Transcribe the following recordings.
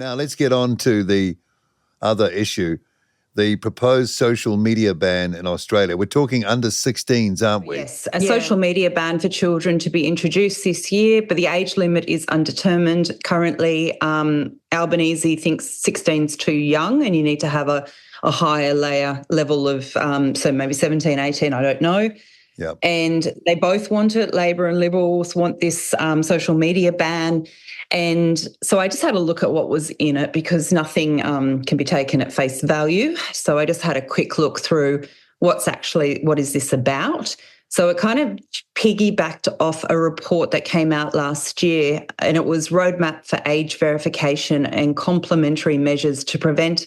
Now let's get on to the other issue, the proposed social media ban in Australia. We're talking under 16s, aren't we? Yes, a social media ban for children to be introduced this year, but the age limit is undetermined. Currently, Albanese thinks 16's too young and you need to have a higher level of, so maybe 17, 18, I don't know. Yep. And they both want it. Labor and Liberals want this social media ban. And so I just had a look at what was in it because nothing can be taken at face value. So I just had a quick look through what is this about? So it kind of piggybacked off a report that came out last year, and it was Roadmap for Age Verification and Complementary Measures to Prevent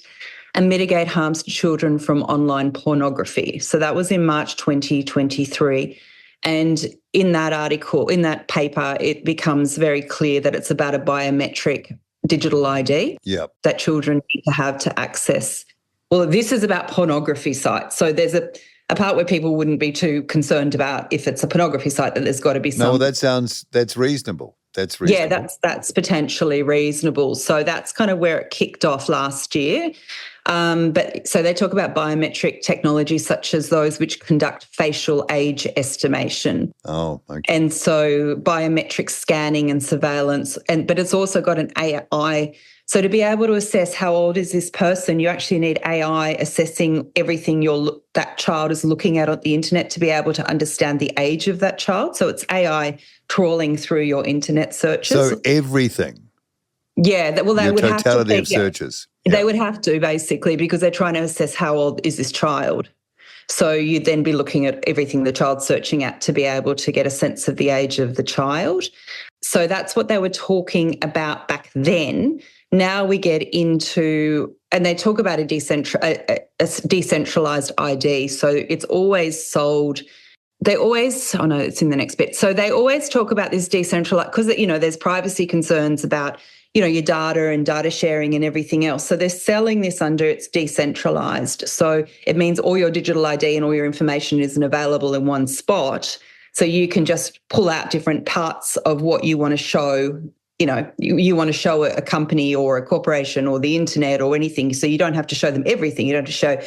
and Mitigate Harms to Children from Online Pornography. So that was in March 2023. And in that article, in that paper, it becomes very clear that it's about a biometric digital ID that children need to have to access. Well, this is about pornography sites. So there's a part where people wouldn't be too concerned about if it's a pornography site, that there's got to be some. No, that's reasonable. That's reasonable. Yeah, that's potentially reasonable. So that's kind of where it kicked off last year. But so they talk about biometric technology such as those which conduct facial age estimation. Oh, okay. And so biometric scanning and surveillance, but it's also got an AI. So to be able to assess how old is this person, you actually need AI assessing everything that child is looking at on the internet to be able to understand the age of that child. So it's AI trawling through your internet searches. So everything. Yeah, they would have to. Totality of searches. Yeah. They would have to, basically, because they're trying to assess how old is this child. So you'd then be looking at everything the child's searching at to be able to get a sense of the age of the child. So that's what they were talking about back then. Now we get into, and they talk about a decentralized ID. So it's always sold. It's in the next bit. So they always talk about this decentralized, because, there's privacy concerns about, your data and data sharing and everything else. So they're selling this under it's decentralized. So it means all your digital ID and all your information isn't available in one spot. So you can just pull out different parts of what you want to show. You want to show a company or a corporation or the internet or anything. So you don't have to show them everything. You don't have to show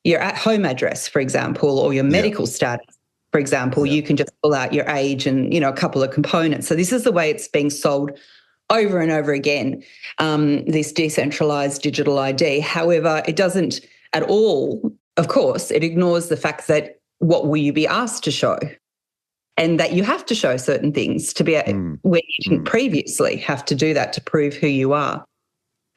your at-home address, for example, or your medical status, for example. You can just pull out your age and, a couple of components. So this is the way it's being sold over and over again, this decentralized digital ID. However, it doesn't at all, of course, it ignores the fact that what will you be asked to show? And that you have to show certain things to be when you didn't previously have to do that to prove who you are.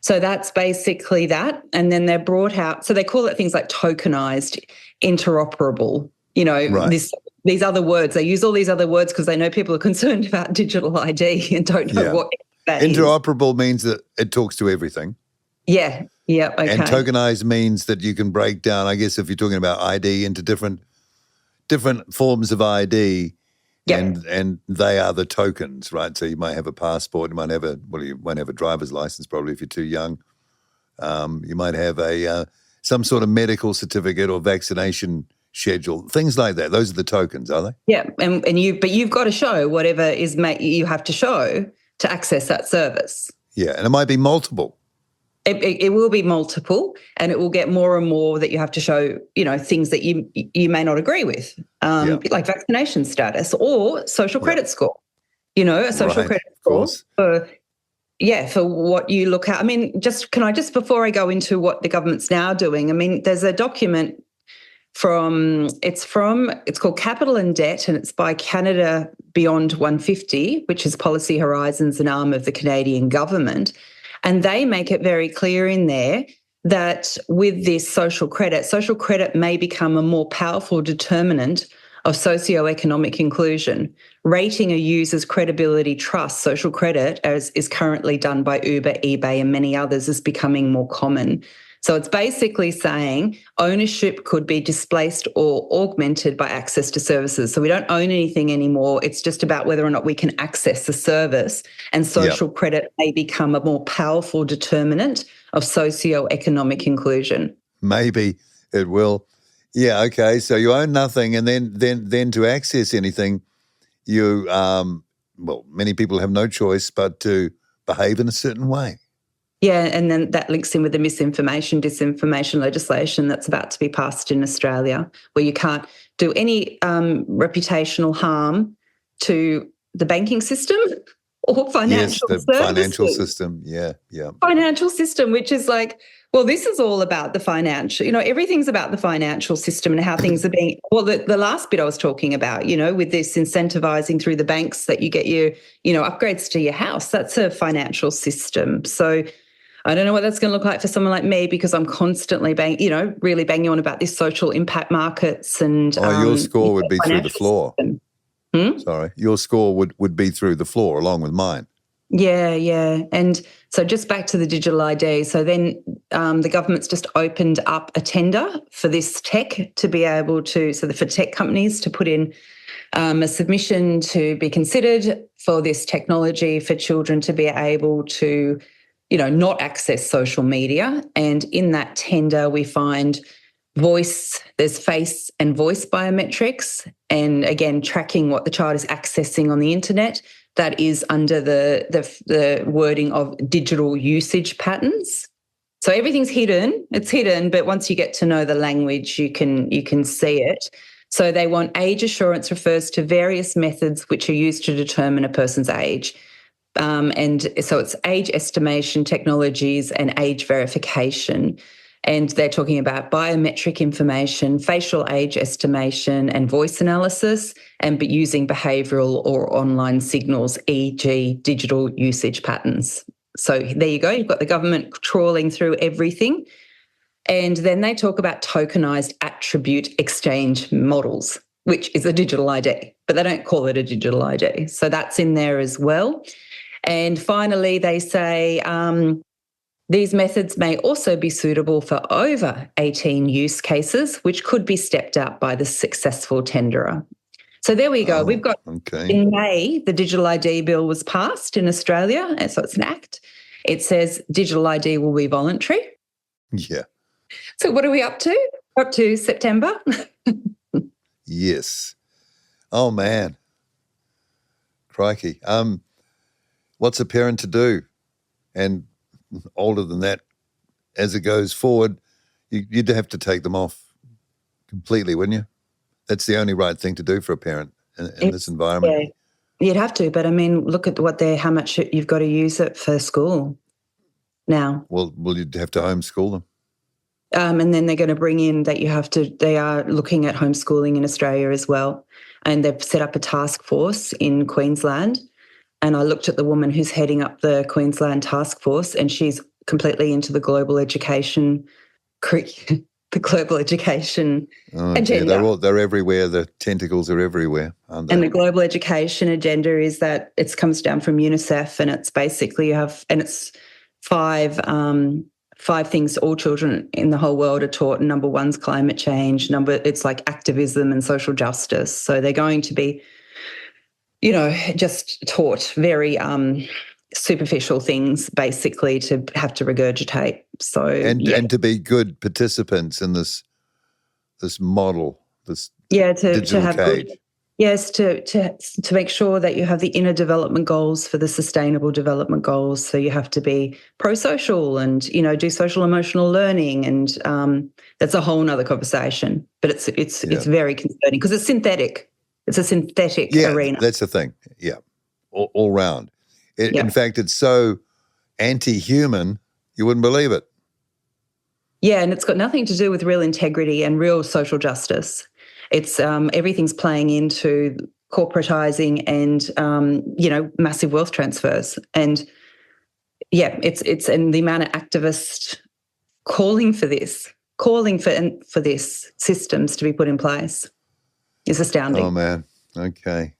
So that's basically that. And then they're brought out, so they call it things like tokenized, interoperable, these other words. They use all these other words because they know people are concerned about digital ID and don't know what that interoperable is. Means that it talks to everything. Yeah, okay. And tokenized means that you can break down, I guess if you're talking about ID, into different forms of ID. And they are the tokens, right? So you might have a passport, you won't have a driver's license probably if you're too young. You might have some sort of medical certificate or vaccination schedule, things like that. Those are the tokens, are they? Yeah, but you've got to show whatever you have to show to access that service. Yeah, and it might be multiple. It will be multiple, and it will get more and more that you have to show, things that you may not agree with, like vaccination status or social credit score. A social credit score for what you look at. I mean, before I go into what the government's now doing, I mean, there's a document it's called Capital and Debt, and it's by Canada Beyond 150, which is Policy Horizons, an arm of the Canadian government. And they make it very clear in there that with this social credit may become a more powerful determinant of socioeconomic inclusion. Rating a user's credibility trust, social credit, as is currently done by Uber, eBay, and many others, is becoming more common. So it's basically saying ownership could be displaced or augmented by access to services. So we don't own anything anymore. It's just about whether or not we can access the service, and social credit may become a more powerful determinant of socioeconomic inclusion. Maybe it will. Yeah, okay. So you own nothing, and then to access anything, you many people have no choice but to behave in a certain way. Yeah, and then that links in with the misinformation, disinformation legislation that's about to be passed in Australia, where you can't do any reputational harm to the banking system or Yes, financial the financial services. system. Yeah, yeah. Financial system, which is like, well, this is all about the financial, everything's about the financial system and how things are being, well, the last bit I was talking about, with this incentivizing through the banks that you get your, upgrades to your house, that's a financial system. So I don't know what that's going to look like for someone like me, because I'm constantly really banging on about this social impact markets and Your score would be through the floor. Hmm? Sorry, your score would be through the floor along with mine. Yeah. And so just back to the digital ID. So then the government's just opened up a tender for this tech to be able to, for tech companies to put in a submission to be considered for this technology for children to be able to, not access social media. And in that tender, we find there's face and voice biometrics, and again, tracking what the child is accessing on the internet. That is under the wording of digital usage patterns. So everything's hidden. It's hidden, but once you get to know the language, you can see it. So they want age assurance refers to various methods which are used to determine a person's age. And so it's age estimation technologies and age verification. And they're talking about biometric information, facial age estimation and voice analysis, and using behavioural or online signals, e.g. digital usage patterns. So there you go. You've got the government trawling through everything. And then they talk about tokenised attribute exchange models, which is a digital ID, but they don't call it a digital ID. So that's in there as well. And finally, they say these methods may also be suitable for over 18 use cases, which could be stepped out by the successful tenderer. So there we go. We've got in May, the Digital ID Bill was passed in Australia, and so it's an act. It says digital ID will be voluntary. Yeah. So what are we up to? We're up to September. Yes. Oh, man. Crikey. What's a parent to do? And older than that, as it goes forward, you'd have to take them off completely, wouldn't you? That's the only right thing to do for a parent in this environment. Yeah, you'd have to, but I mean, look at how much you've got to use it for school now. Well, you'd have to homeschool them. And then they're going to bring in that they are looking at homeschooling in Australia as well. And they've set up a task force in Queensland. And I looked at the woman who's heading up the Queensland task force, and she's completely into the global education agenda. Yeah, they're everywhere. The tentacles are everywhere, aren't they? And the global education agenda is that it comes down from UNICEF, and it's basically it's five things all children in the whole world are taught. And number one's climate change. It's like activism and social justice. So they're going to be, just taught very superficial things, basically, to have to regurgitate. So and to be good participants in this model, this digital have cage. Yes, to make sure that you have the inner development goals for the sustainable development goals. So you have to be pro-social and, do social emotional learning, and that's a whole nother conversation. But it's very concerning because it's synthetic. It's a synthetic arena. That's the thing. Yeah, all round. In fact, it's so anti-human, you wouldn't believe it. Yeah, and it's got nothing to do with real integrity and real social justice. It's everything's playing into corporatizing and massive wealth transfers, and it's and the amount of activists calling for this systems to be put in place is astounding. Oh man, okay.